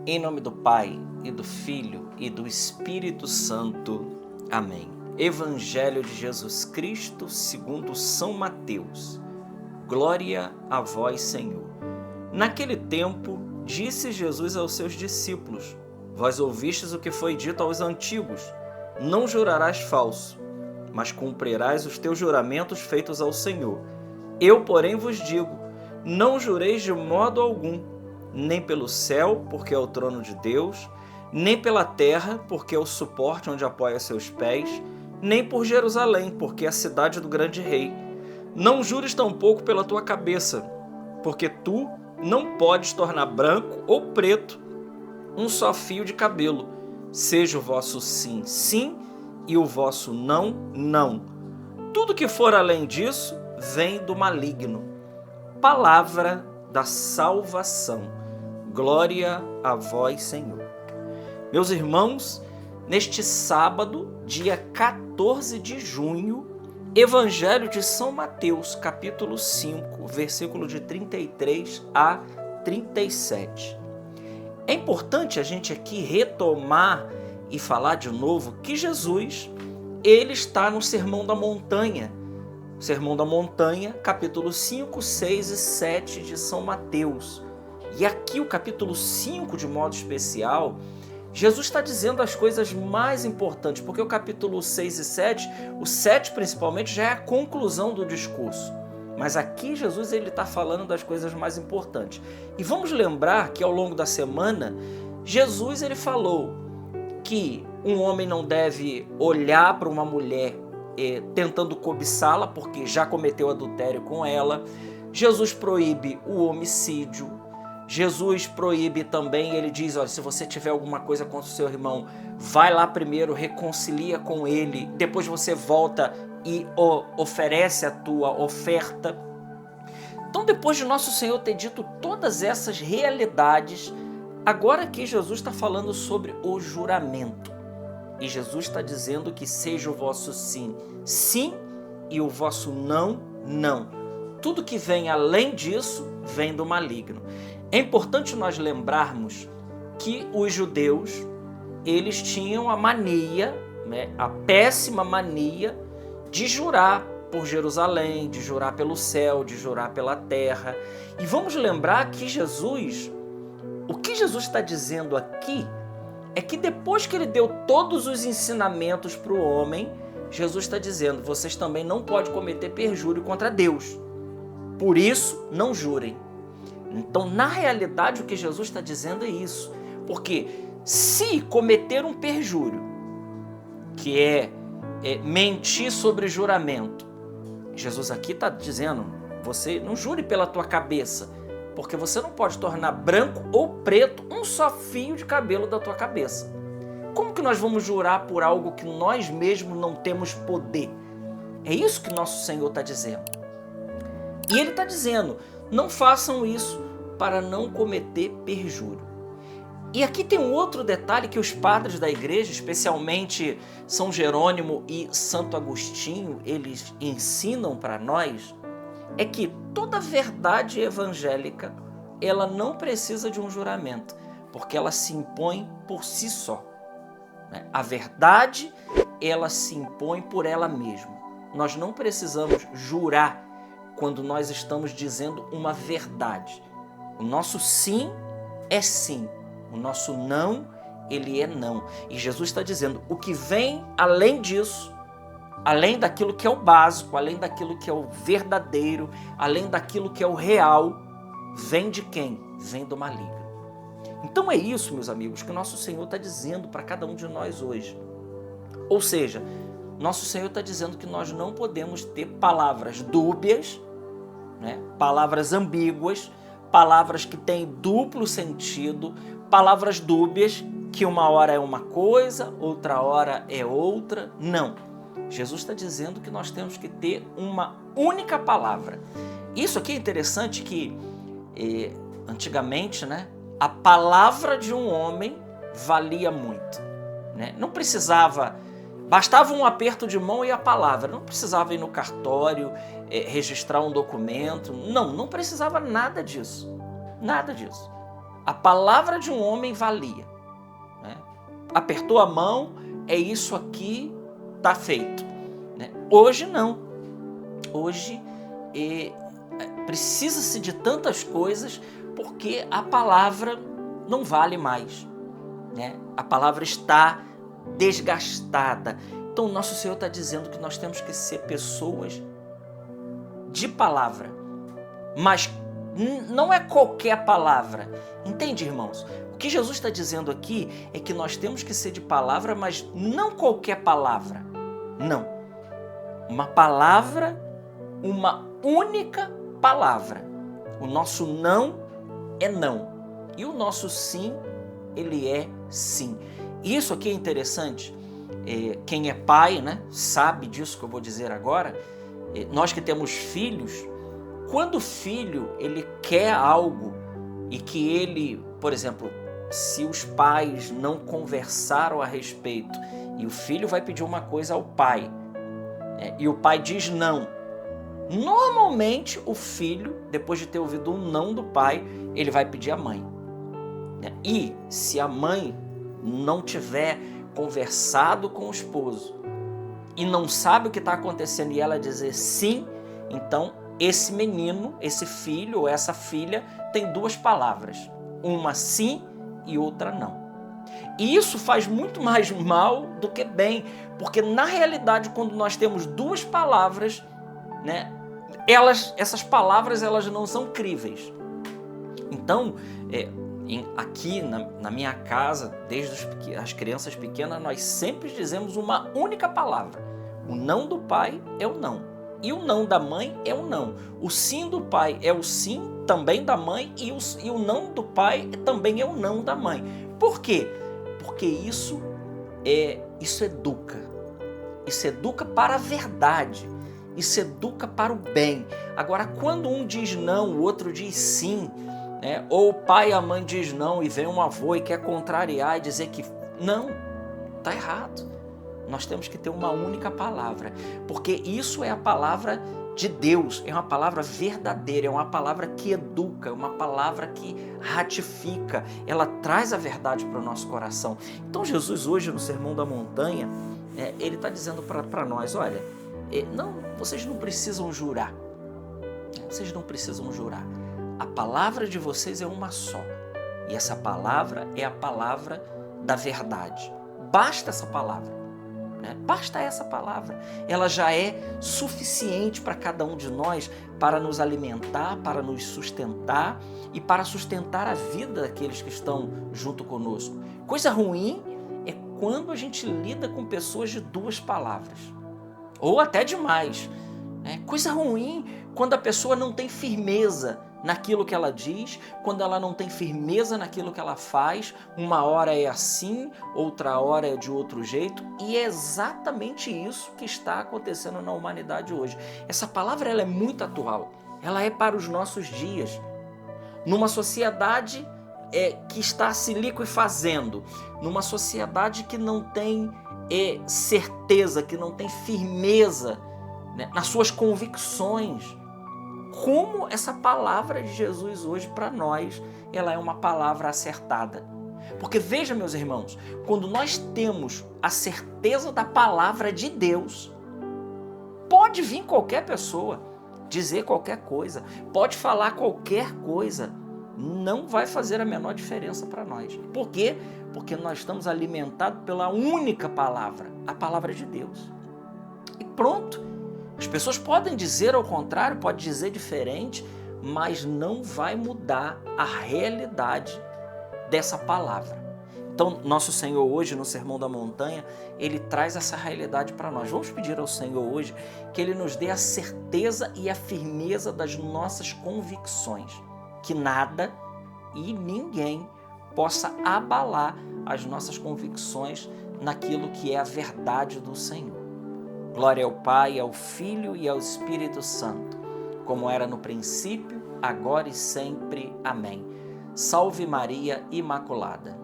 Em nome do Pai, e do Filho, e do Espírito Santo. Amém. Evangelho de Jesus Cristo segundo São Mateus. Glória a vós, Senhor. Naquele tempo, disse Jesus aos seus discípulos: Vós ouvistes o que foi dito aos antigos: Não jurarás falso, mas cumprirás os teus juramentos feitos ao Senhor. Eu, porém, vos digo: não jureis de modo algum, nem pelo céu, porque é o trono de Deus, nem pela terra, porque é o suporte onde apoia seus pés, nem por Jerusalém, porque é a cidade do grande rei. Não jures tampouco pela tua cabeça, porque tu não podes tornar branco ou preto um só fio de cabelo. Seja o vosso sim, sim, e o vosso não, não. Tudo que for além disso vem do maligno. Palavra da salvação. Glória a vós, Senhor. Meus irmãos, neste sábado, dia 14 de junho, Evangelho de São Mateus, capítulo 5, versículo de 33 a 37. É importante a gente aqui retomar e falar de novo que Jesus, ele está no Sermão da Montanha. Sermão da Montanha, capítulo 5, 6 e 7 de São Mateus. E aqui o capítulo 5, de modo especial, Jesus está dizendo as coisas mais importantes, porque o capítulo 6 e 7, o 7 principalmente, já é a conclusão do discurso. Mas aqui Jesus está falando das coisas mais importantes. E vamos lembrar que ao longo da semana, Jesus ele falou que um homem não deve olhar para uma mulher tentando cobiçá-la, porque já cometeu adultério com ela. Jesus proíbe o homicídio. Jesus proíbe também, ele diz, olha, se você tiver alguma coisa contra o seu irmão, vai lá primeiro, reconcilia com ele, depois você volta e oferece a tua oferta. Então, depois de nosso Senhor ter dito todas essas realidades, agora aqui Jesus está falando sobre o juramento. E Jesus está dizendo que seja o vosso sim, sim, e o vosso não, não. Tudo que vem além disso, vem do maligno. É importante nós lembrarmos que os judeus, eles tinham a mania, a péssima mania de jurar por Jerusalém, de jurar pelo céu, de jurar pela terra. E vamos lembrar que Jesus, o que Jesus está dizendo aqui, é que depois que ele deu todos os ensinamentos para o homem, Jesus está dizendo, vocês também não podem cometer perjúrio contra Deus. Por isso, não jurem. Então, na realidade, o que Jesus está dizendo é isso. Porque se cometer um perjúrio, que é mentir sobre juramento, Jesus aqui está dizendo, você não jure pela tua cabeça, porque você não pode tornar branco ou preto um só fio de cabelo da tua cabeça. Como que nós vamos jurar por algo que nós mesmos não temos poder? É isso que nosso Senhor está dizendo. E Ele está dizendo, não façam isso para não cometer perjúrio. E aqui tem um outro detalhe que os padres da igreja, especialmente São Jerônimo e Santo Agostinho, eles ensinam para nós, é que toda verdade evangélica, ela não precisa de um juramento, porque ela se impõe por si só. A verdade, ela se impõe por ela mesma. Nós não precisamos jurar quando nós estamos dizendo uma verdade. O nosso sim é sim, o nosso não, ele é não. E Jesus está dizendo, o que vem além disso, além daquilo que é o básico, além daquilo que é o verdadeiro, além daquilo que é o real, vem de quem? Vem do maligno. Então é isso, meus amigos, que o nosso Senhor está dizendo para cada um de nós hoje. Ou seja, nosso Senhor está dizendo que nós não podemos ter palavras dúbias, palavras ambíguas, palavras que têm duplo sentido, palavras dúbias, que uma hora é uma coisa, outra hora é outra. Não. Jesus está dizendo que nós temos que ter uma única palavra. Isso aqui é interessante que, antigamente, a palavra de um homem valia muito. Não precisava, bastava um aperto de mão e a palavra. Não precisava ir no cartório, registrar um documento. Não precisava nada disso. Nada disso. a palavra de um homem valia, né? Apertou a mão, é isso aqui, está feito, né? Hoje não. Hoje precisa-se de tantas coisas porque a palavra não vale mais, né? A palavra está desgastada. Então, o nosso Senhor está dizendo que nós temos que ser pessoas de palavra, mas não é qualquer palavra. Entende, irmãos? O que Jesus está dizendo aqui é que nós temos que ser de palavra, mas não qualquer palavra. Não. Uma palavra, uma única palavra. O nosso não é não. E o nosso sim, ele é sim. Isso aqui é interessante. Quem é pai, né, sabe disso que eu vou dizer agora. Nós que temos filhos, quando o filho ele quer algo e que ele, por exemplo, se os pais não conversaram a respeito e o filho vai pedir uma coisa ao pai, e o pai diz não, normalmente o filho, depois de ter ouvido um não do pai, ele vai pedir à mãe. E se a mãe não tiver conversado com o esposo e não sabe o que está acontecendo e ela dizer sim, então esse menino, esse filho ou essa filha tem duas palavras, uma sim e outra não. E isso faz muito mais mal do que bem, porque na realidade quando nós temos duas palavras, né, essas palavras elas não são críveis. Então, aqui na minha casa, desde as crianças pequenas, nós sempre dizemos uma única palavra. O não do pai é o não. E o não da mãe é o não. O sim do pai é o sim também da mãe e o não do pai também é o não da mãe. Por quê? Porque isso educa. Isso educa para a verdade. Isso educa para o bem. Agora, quando um diz não, o outro diz sim, né? Ou o pai e a mãe diz não e vem um avô e quer contrariar e dizer que não, está errado. Nós temos que ter uma única palavra, porque isso é a palavra de Deus, é uma palavra verdadeira, é uma palavra que educa, é uma palavra que ratifica, ela traz a verdade para o nosso coração. Então Jesus hoje no Sermão da Montanha, ele está dizendo para nós, olha, não, vocês não precisam jurar, vocês não precisam jurar, a palavra de vocês é uma só, e essa palavra é a palavra da verdade, basta essa palavra. Basta essa palavra, ela já é suficiente para cada um de nós para nos alimentar, para nos sustentar e para sustentar a vida daqueles que estão junto conosco. Coisa ruim é quando a gente lida com pessoas de duas palavras, ou até de mais. Coisa ruim quando a pessoa não tem firmeza naquilo que ela diz, quando ela não tem firmeza naquilo que ela faz, uma hora é assim, outra hora é de outro jeito, e é exatamente isso que está acontecendo na humanidade hoje. Essa palavra ela é muito atual, ela é para os nossos dias. Numa sociedade que está se liquefazendo, numa sociedade que não tem certeza, que não tem firmeza, né, nas suas convicções, como essa palavra de Jesus hoje para nós, ela é uma palavra acertada. Porque veja, meus irmãos, quando nós temos a certeza da palavra de Deus, pode vir qualquer pessoa, dizer qualquer coisa, pode falar qualquer coisa, não vai fazer a menor diferença para nós. Por quê? Porque nós estamos alimentados pela única palavra, a palavra de Deus. E pronto. As pessoas podem dizer ao contrário, podem dizer diferente, mas não vai mudar a realidade dessa palavra. Então, nosso Senhor hoje, no Sermão da Montanha, ele traz essa realidade para nós. Vamos pedir ao Senhor hoje que ele nos dê a certeza e a firmeza das nossas convicções, que nada e ninguém possa abalar as nossas convicções naquilo que é a verdade do Senhor. Glória ao Pai, ao Filho e ao Espírito Santo, como era no princípio, agora e sempre. Amém. Salve Maria Imaculada.